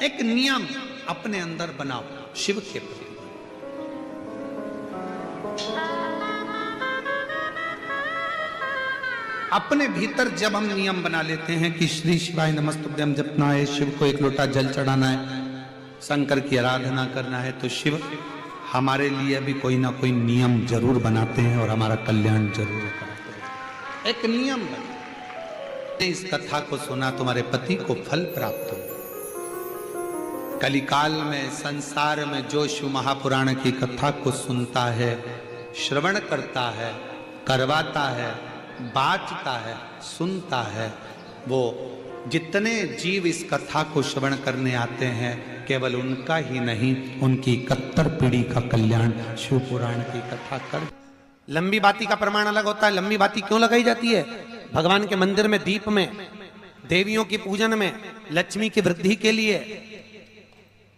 एक नियम अपने अंदर बनाओ शिव के प्रति। अपने भीतर जब हम नियम बना लेते हैं कि श्री शिवाय नमस्तुभ्यं जपना है, शिव को एक लोटा जल चढ़ाना है, शंकर की आराधना करना है, तो शिव हमारे लिए भी कोई ना कोई नियम जरूर बनाते हैं और हमारा कल्याण जरूर कराते हैं। एक नियम बना, इस कथा को सुना, तुम्हारे पति को फल प्राप्त हो। कलिकाल में संसार में जो शिव महापुराण की कथा को सुनता है, श्रवण करता है, करवाता है, बाँचता है, सुनता है, वो जितने जीव इस कथा को श्रवण करने आते हैं, केवल उनका ही नहीं, उनकी 71 पीढ़ी का कल्याण शिव पुराण की कथा कर। लंबी बाती का प्रमाण अलग होता है। लंबी बाती क्यों लगाई जाती है? भगवान के मंदिर में, दीप में, देवियों की पूजन में, लक्ष्मी की वृद्धि के लिए।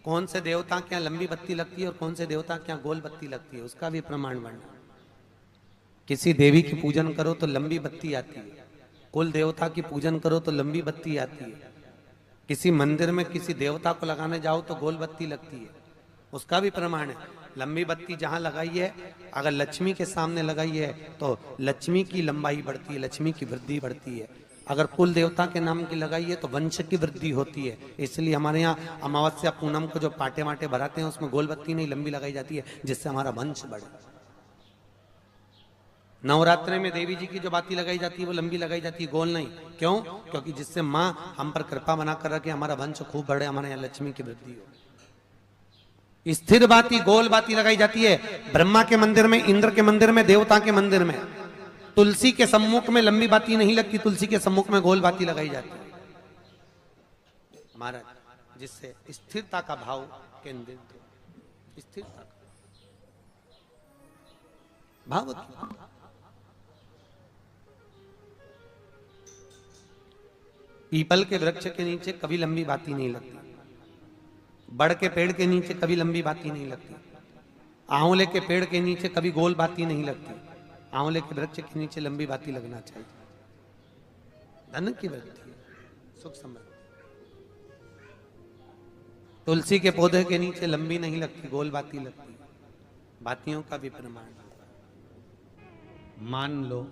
कौन से देवता के यहाँ लंबी बत्ती लगती है और कौन से देवता के यहाँ गोल बत्ती लगती है, उसका भी प्रमाण बनना। किसी देवी की पूजन करो तो लंबी बत्ती आती है, कुल देवता की पूजन करो तो लंबी बत्ती आती है, किसी मंदिर में किसी देवता को लगाने जाओ तो गोल बत्ती लगती है, उसका भी प्रमाण है। लंबी बत्ती जहां लगाई है, अगर लक्ष्मी के सामने लगाई है तो लक्ष्मी की लंबाई बढ़ती है, लक्ष्मी की वृद्धि बढ़ती है। अगर कुल देवता के नाम की लगाई है तो वंश की वृद्धि होती है। इसलिए हमारे यहाँ अमावस्या पूनम को जो पाटे माटे भराते हैं उसमें गोल बत्ती नहीं लंबी लगाई जाती है, जिससे हमारा वंश बढ़े। नवरात्रि में देवी जी की जो बाती लगाई जाती है वो लंबी लगाई जाती है, गोल नहीं। क्यों? क्योंकि जिससे माँ हम पर कृपा बना कर रखे, हमारा वंश खूब बढ़े, हमारे यहाँ लक्ष्मी की वृद्धि हो। स्थिर बाती, गोल बाती लगाई जाती है ब्रह्मा के मंदिर में, इंद्र के मंदिर में, देवता के मंदिर में। तुलसी के सम्मुख में लंबी बाती नहीं लगती, तुलसी के सम्मुख में गोल बाती लगाई जाती है महाराज, जिससे स्थिरता का भाव केंद्रित हो। स्थिरता भाव पीपल के वृक्ष के नीचे कभी लंबी बाती नहीं लगती, बड़ के पेड़ के नीचे कभी लंबी बाती नहीं लगती, आंवले के पेड़ के नीचे कभी गोल बाती नहीं लगती। आंवले के वृक्ष के नीचे लंबी बाती लगना चाहिए, धन की वृद्धि, सुख समृद्धि। तुलसी के पौधे के नीचे लंबी नहीं लगती, गोल बाती लगती। बातियों का भी प्रमाण। मान लो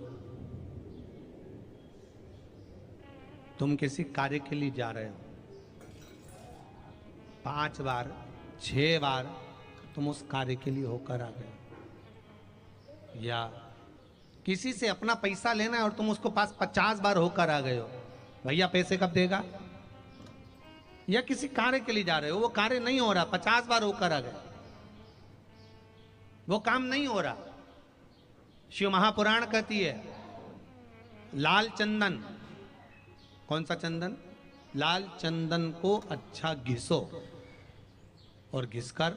तुम किसी कार्य के लिए जा रहे हो, 5 बार 6 बार तुम उस कार्य के लिए होकर आ गए, या किसी से अपना पैसा लेना है और तुम उसको पास 50 बार होकर आ गए हो, भैया पैसे कब देगा? या किसी कार्य के लिए जा रहे हो, वो कार्य नहीं हो रहा, 50 बार होकर आ गए, वो काम नहीं हो रहा। शिव महापुराण कहती है लाल चंदन, कौन सा चंदन? लाल चंदन को अच्छा घिसो और घिसकर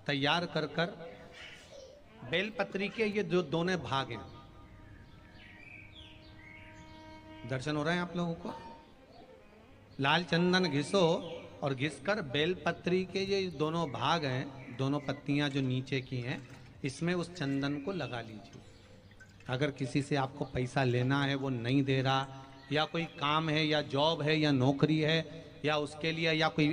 तैयार कर कर बेलपत्री के ये जो दोनों भाग हैं, दर्शन हो रहे हैं आप लोगों को? लाल चंदन घिसो और घिसकर बेलपत्री के ये दोनों भाग हैं, दोनों पत्तियां जो नीचे की हैं, इसमें उस चंदन को लगा लीजिए। अगर किसी से आपको पैसा लेना है, वो नहीं दे रहा, या कोई काम है या जॉब है या नौकरी है, या उसके लिए या कोई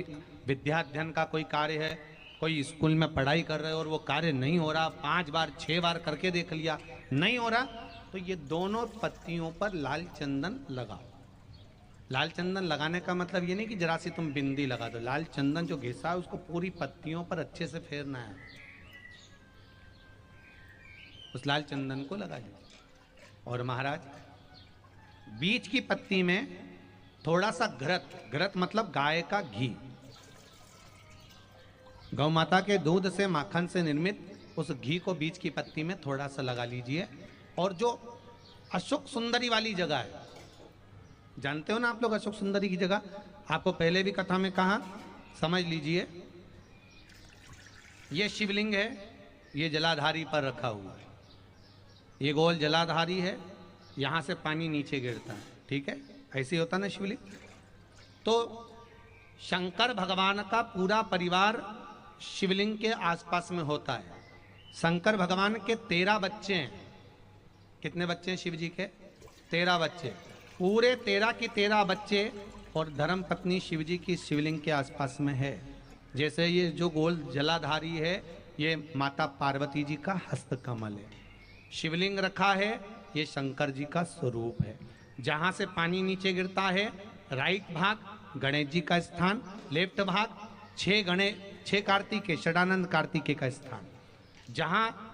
विद्याध्ययन का कोई कार्य है, कोई स्कूल में पढ़ाई कर रहे हो और वो कार्य नहीं हो रहा, 5 बार 6 बार करके देख लिया, नहीं हो रहा, तो ये दोनों पत्तियों पर लाल चंदन लगाओ। लाल चंदन लगाने का मतलब ये नहीं कि जरा सी तुम बिंदी लगा दो, लाल चंदन जो घिसा है उसको पूरी पत्तियों पर अच्छे से फेरना है, उस लाल चंदन को लगा लीजिए। और महाराज बीच की पत्ती में थोड़ा सा घृत, घृत मतलब गाय का घी, गौ माता के दूध से, माखन से निर्मित उस घी को बीच की पत्ती में थोड़ा सा लगा लीजिए। और जो अशोक सुंदरी वाली जगह है, जानते हो ना आप लोग अशोक सुंदरी की जगह, आपको पहले भी कथा में कहा, समझ लीजिए ये शिवलिंग है, ये जलाधारी पर रखा हुआ है, ये गोल जलाधारी है, यहां से पानी नीचे गिरता है, ठीक है, ऐसे होता ना शिवलिंग। तो शंकर भगवान का पूरा परिवार शिवलिंग के आसपास में होता है। शंकर भगवान के 13 बच्चे हैं। कितने बच्चे हैं शिव जी के? 13 बच्चे। पूरे 13 के 13 बच्चे और धर्म पत्नी शिव जी की शिवलिंग के आसपास में है। जैसे ये जो गोल जलाधारी है ये माता पार्वती जी का हस्तकमल है। शिवलिंग रखा है ये शंकर जी का स्वरूप है। जहाँ से पानी नीचे गिरता है राइट भाग गणेश जी का स्थान, लेफ्ट भाग 6 कार्तिकेय षडानंद कार्तिकेय का स्थान। जहाँ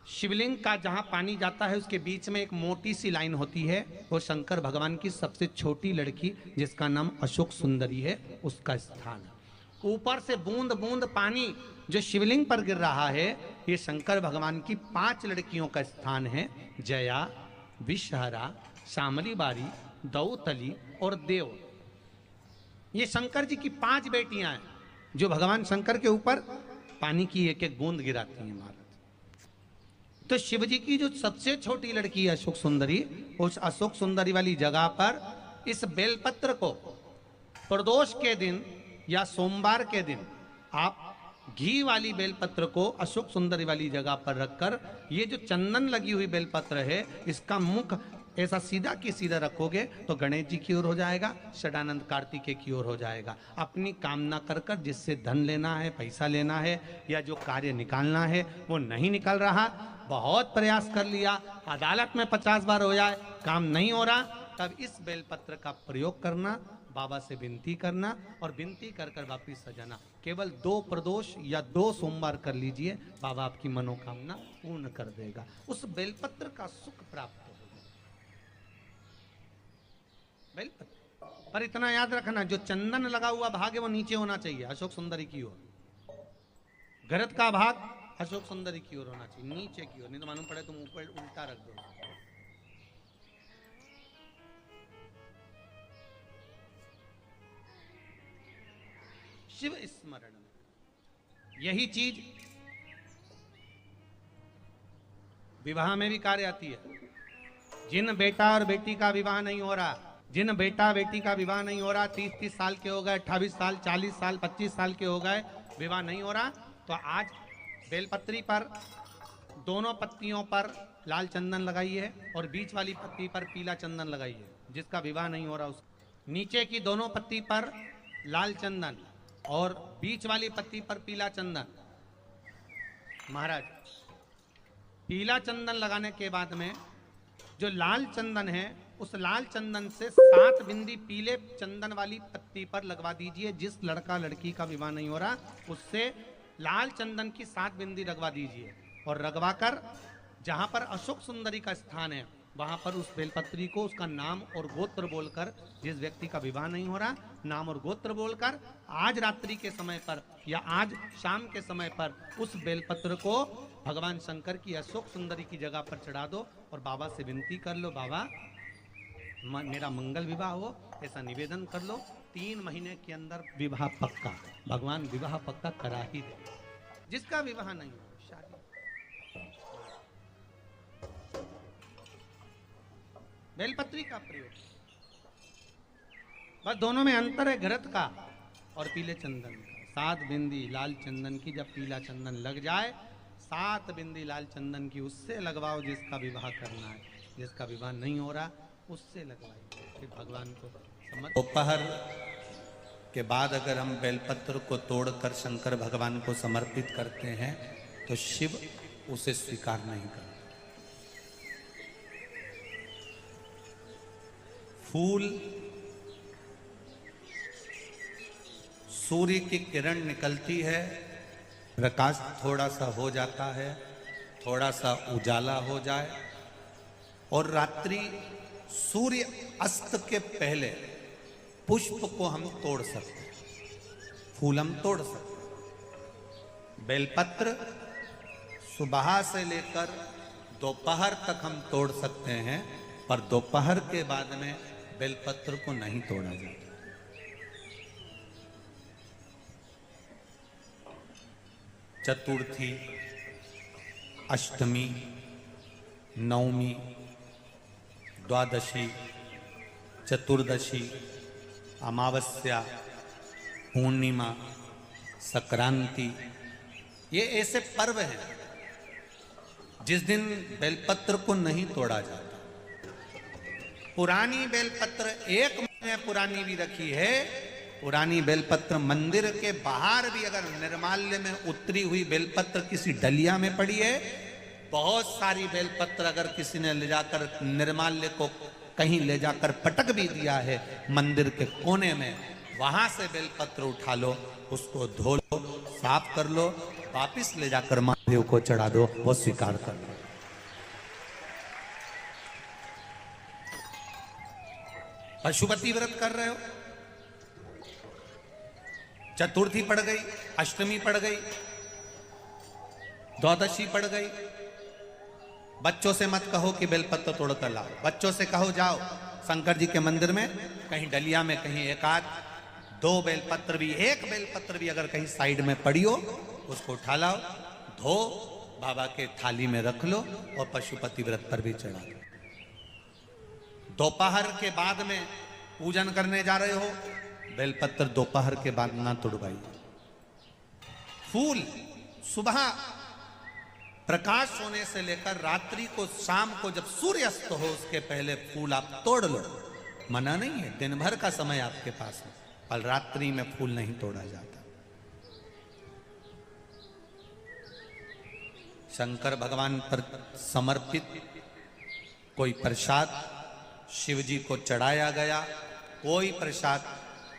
शिवलिंग का जहाँ पानी जाता है उसके बीच में एक मोटी सी लाइन होती है, वो शंकर भगवान की सबसे छोटी लड़की जिसका नाम अशोक सुंदरी है उसका स्थान है। ऊपर से बूंद बूंद पानी जो शिवलिंग पर गिर रहा है ये शंकर भगवान की 5 लड़कियों का स्थान है। जया, विषहरा, शामली बारी, दौतली और देव। ये शंकर जी की 5 बेटियां हैं जो भगवान शंकर के ऊपर पानी की एक एक बूंद गिराती हैं महाराज। तो शिव जी की जो सबसे छोटी लड़की है अशोक सुंदरी, उस अशोक सुंदरी वाली जगह पर इस बेलपत्र को प्रदोष के दिन या सोमवार के दिन आप घी वाली बेलपत्र को अशोक सुंदरी वाली जगह पर रखकर ये जो चंदन लगी हुई बेलपत्र है इसका मुख ऐसा सीधा की सीधा रखोगे तो गणेश जी की ओर हो जाएगा, षडानंद कार्तिकेय की ओर हो जाएगा। अपनी कामना कर कर जिससे धन लेना है, पैसा लेना है या जो कार्य निकालना है वो नहीं निकल रहा, बहुत प्रयास कर लिया, अदालत में 50 बार हो जाए, काम नहीं हो रहा, तब इस बेलपत्र का प्रयोग करना, बाबा से विनती करना और विनती कर कर वापिस सजाना। केवल 2 प्रदोष या 2 सोमवार कर लीजिए, बाबा आपकी मनोकामना पूर्ण कर देगा। उस बेलपत्र का सुख प्राप्त होगा। बेलपत्र पर इतना याद रखना, जो चंदन लगा हुआ भाग है वो नीचे होना चाहिए अशोक सुंदरी की ओर। गरत का भाग अशोक सुंदरी की ओर होना चाहिए, नीचे की ओर, नहीं तो मालूम पड़े तुम ऊपर उल्टा रख दो। शिव स्मरण में यही चीज विवाह में भी कार्य आती है। जिन बेटा और बेटी का विवाह नहीं हो रहा, जिन बेटा बेटी का विवाह नहीं हो रहा, 30-30 साल के हो गए, 28 साल, 40 साल, 25 साल के हो गए, विवाह नहीं हो रहा, तो आज बेलपत्री पर दोनों पत्तियों पर लाल चंदन लगाइए और बीच वाली पत्ती पर पीला चंदन लगाइए। जिसका विवाह नहीं हो रहा उस नीचे की दोनों पत्ती पर लाल चंदन और बीच वाली पत्ती पर पीला चंदन। महाराज पीला चंदन लगाने के बाद में जो लाल चंदन है उस लाल चंदन से 7 बिंदी पीले चंदन वाली पत्ती पर लगवा दीजिए। जिस लड़का लड़की का विवाह नहीं हो रहा उससे लाल चंदन की 7 बिंदी लगवा दीजिए और लगवाकर जहां पर अशोक सुंदरी का स्थान है वहां पर उस बेलपत्री को उसका नाम और गोत्र बोलकर, जिस व्यक्ति का विवाह नहीं हो रहा नाम और गोत्र बोलकर आज रात्रि के समय पर या आज शाम के समय पर उस बेलपत्र को भगवान शंकर की अशोक सुंदरी की जगह पर चढ़ा दो और बाबा से विनती कर लो, बाबा मेरा मंगल विवाह हो, ऐसा निवेदन कर लो। 3 महीने के अंदर विवाह पक्का, भगवान विवाह पक्का करा ही दे। जिसका विवाह नहीं हो शादी। बेलपत्री का प्रयोग, बस दोनों में अंतर है घृत का और पीले चंदन का। 7 बिंदी लाल चंदन की जब पीला चंदन लग जाए, 7 बिंदी लाल चंदन की उससे लगवाओ जिसका विवाह करना है। जिसका विवाह नहीं हो रहा उससे लगवाइए, फिर भगवान को समझ। दोपहर के बाद अगर हम बेलपत्र को तोड़कर शंकर भगवान को समर्पित करते हैं तो शिव उसे स्वीकार नहीं करते। फूल सूर्य की किरण निकलती है, प्रकाश थोड़ा सा हो जाता है, थोड़ा सा उजाला हो जाए और रात्रि सूर्य अस्त के पहले पुष्प को हम तोड़ सकते हैं, फूल हम तोड़ सकते हैं। बेलपत्र सुबह से लेकर दोपहर तक हम तोड़ सकते हैं, पर दोपहर के बाद में बेलपत्र को नहीं तोड़ा जाता। चतुर्थी, अष्टमी, नवमी, द्वादशी, चतुर्दशी, अमावस्या, पूर्णिमा, संक्रांति, ये ऐसे पर्व हैं जिस दिन बेलपत्र को नहीं तोड़ा जाता। पुरानी बेलपत्र एक पुरानी भी रखी है। पुरानी बेलपत्र मंदिर के बाहर भी अगर निर्माल्य में उतरी हुई बेलपत्र किसी डलिया में पड़ी है, बहुत सारी बेलपत्र अगर किसी ने ले जाकर निर्माल्य को कहीं ले जाकर पटक भी दिया है मंदिर के कोने में, वहां से बेलपत्र उठा लो, उसको धो लो, साफ कर लो, वापिस ले जाकर महादेव को चढ़ा दो, वो स्वीकार कर लो। पशुपति व्रत कर रहे हो, चतुर्थी पड़ गई, अष्टमी पड़ गई, द्वादशी पड़ गई, बच्चों से मत कहो कि बेलपत्र तोड़ कर लाओ, बच्चों से कहो जाओ शंकर जी के मंदिर में कहीं डलिया में कहीं एक आध दो बेलपत्र भी, एक बेलपत्र भी अगर कहीं साइड में पड़ी हो, उसको उठा लाओ, धो, बाबा के थाली में रख लो और पशुपति व्रत पर भी चढ़ा दो। दोपहर के बाद में पूजन करने जा रहे हो, बेलपत्र दोपहर के बाद ना तोड़वाइए। फूल सुबह प्रकाश होने से लेकर रात्रि को, शाम को जब सूर्य अस्त हो उसके पहले फूल आप तोड़ लो, मना नहीं है, दिन भर का समय आपके पास है, पर रात्रि में फूल नहीं तोड़ा जाता। शंकर भगवान पर समर्पित कोई प्रसाद शिव जी को चढ़ाया गया, कोई प्रसाद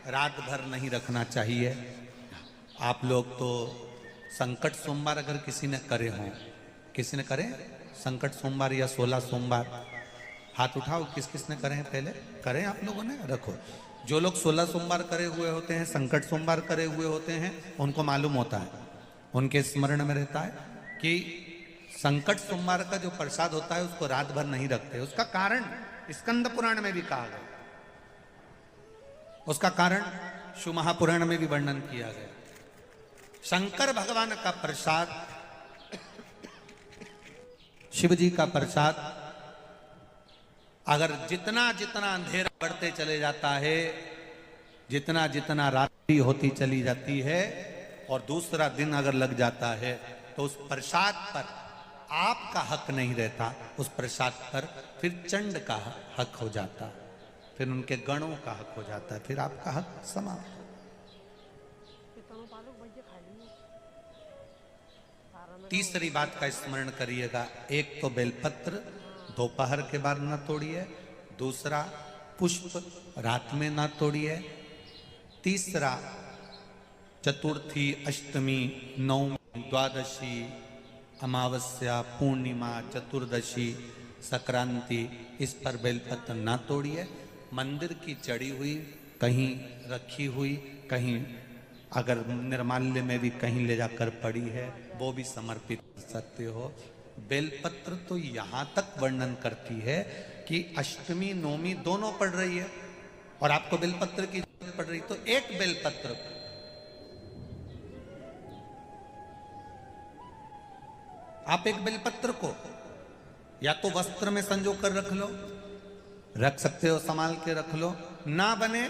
रात भर नहीं रखना चाहिए। आप लोग तो संकट सोमवार अगर किसी ने करे हों, किसी ने करे संकट सोमवार या 16 सोमवार, हाथ उठाओ, किस किस ने करे हैं, पहले करें आप लोगों ने, रखो। जो लोग 16 सोमवार करे हुए होते हैं, संकट सोमवार करे हुए होते हैं, उनको मालूम होता है, उनके स्मरण में रहता है कि संकट सोमवार का जो प्रसाद होता है उसको रात भर नहीं रखते। उसका कारण स्कंद पुराण में भी कहा गया, उसका कारण शिव महापुराण में भी वर्णन किया गया। शंकर भगवान का प्रसाद, शिव जी का प्रसाद, अगर जितना जितना अंधेरा बढ़ते चले जाता है, जितना जितना रात्रि होती चली जाती है और दूसरा दिन अगर लग जाता है, तो उस प्रसाद पर आपका हक नहीं रहता, उस प्रसाद पर फिर चंड का हक हो जाता, फिर उनके गणों का हक हो जाता है, फिर आपका हक समाप्त। तीसरी बात का स्मरण करिएगा, एक तो बेलपत्र दोपहर के बाद न तोड़िए, दूसरा पुष्प रात में न तोड़िए, तीसरा चतुर्थी, अष्टमी, नवमी, द्वादशी, अमावस्या, पूर्णिमा, चतुर्दशी, संक्रांति, इस पर बेलपत्र ना तोड़िए। मंदिर की चढ़ी हुई, कहीं रखी हुई, कहीं अगर निर्माल्य में भी कहीं ले जाकर पड़ी है, वो भी समर्पित कर सकते हो। बेलपत्र तो यहाँ तक वर्णन करती है कि अष्टमी नवमी दोनों पड़ रही है और आपको बेलपत्र की जरूरत पड़ रही, तो एक बेलपत्र आप एक बेलपत्र को या तो वस्त्र में संजो कर रख लो, रख सकते हो, संभाल के रख लो, ना बने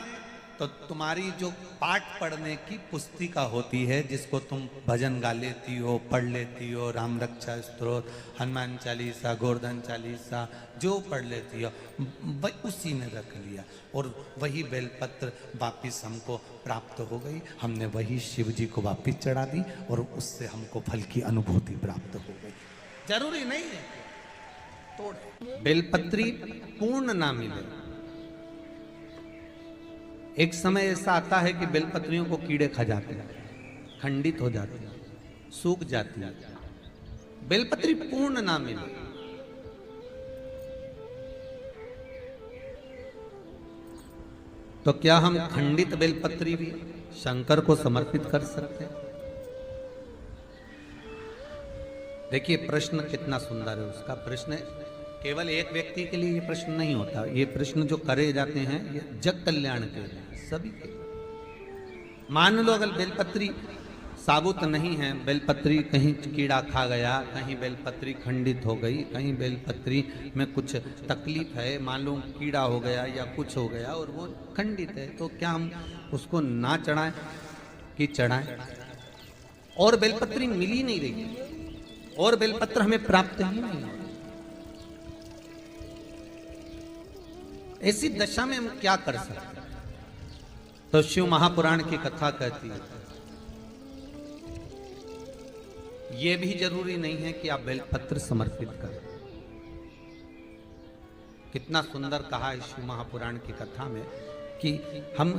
तो तुम्हारी जो पाठ पढ़ने की पुस्तिका होती है, जिसको तुम भजन गा लेती हो, पढ़ लेती हो, राम रक्षा स्तोत्र, हनुमान चालीसा, गोवर्धन चालीसा, जो पढ़ लेती हो, उसी में रख लिया और वही बेलपत्र वापिस हमको प्राप्त हो गई, हमने वही शिव जी को वापिस चढ़ा दी और उससे हमको फल की अनुभूति प्राप्त हो गई। जरूरी नहीं है तोड़े, बेलपत्री पूर्ण ना मिले। एक समय ऐसा आता है कि बेलपत्रियों को कीड़े खा जाते हैं, खंडित हो जाती है, सूख जाती है, बेलपत्री पूर्ण ना मिले। तो क्या हम खंडित बेलपत्री भी शंकर को समर्पित कर सकते हैं? देखिए प्रश्न कितना सुंदर है उसका। प्रश्न केवल एक व्यक्ति के लिए ये प्रश्न नहीं होता, ये प्रश्न जो करे जाते हैं ये जग कल्याण के लिए, सभी के। मान लो अगर बेलपत्री साबुत नहीं है, बेलपत्री कहीं कीड़ा खा गया, कहीं बेलपत्री खंडित हो गई, कहीं बेलपत्री में कुछ तकलीफ है, मान लो कीड़ा हो गया या कुछ हो गया और वो खंडित है, तो क्या हम उसको ना चढ़ाएं कि चढ़ाएं? और बेलपत्री मिल ही नहीं रही और बेलपत्र हमें प्राप्त ही नहीं है, ऐसी दशा में हम क्या कर सकते हैं? तो शिव महापुराण की कथा कहती है यह भी जरूरी नहीं है कि आप बेलपत्र समर्पित करें। कितना सुंदर कहा है शिव महापुराण की कथा में कि हम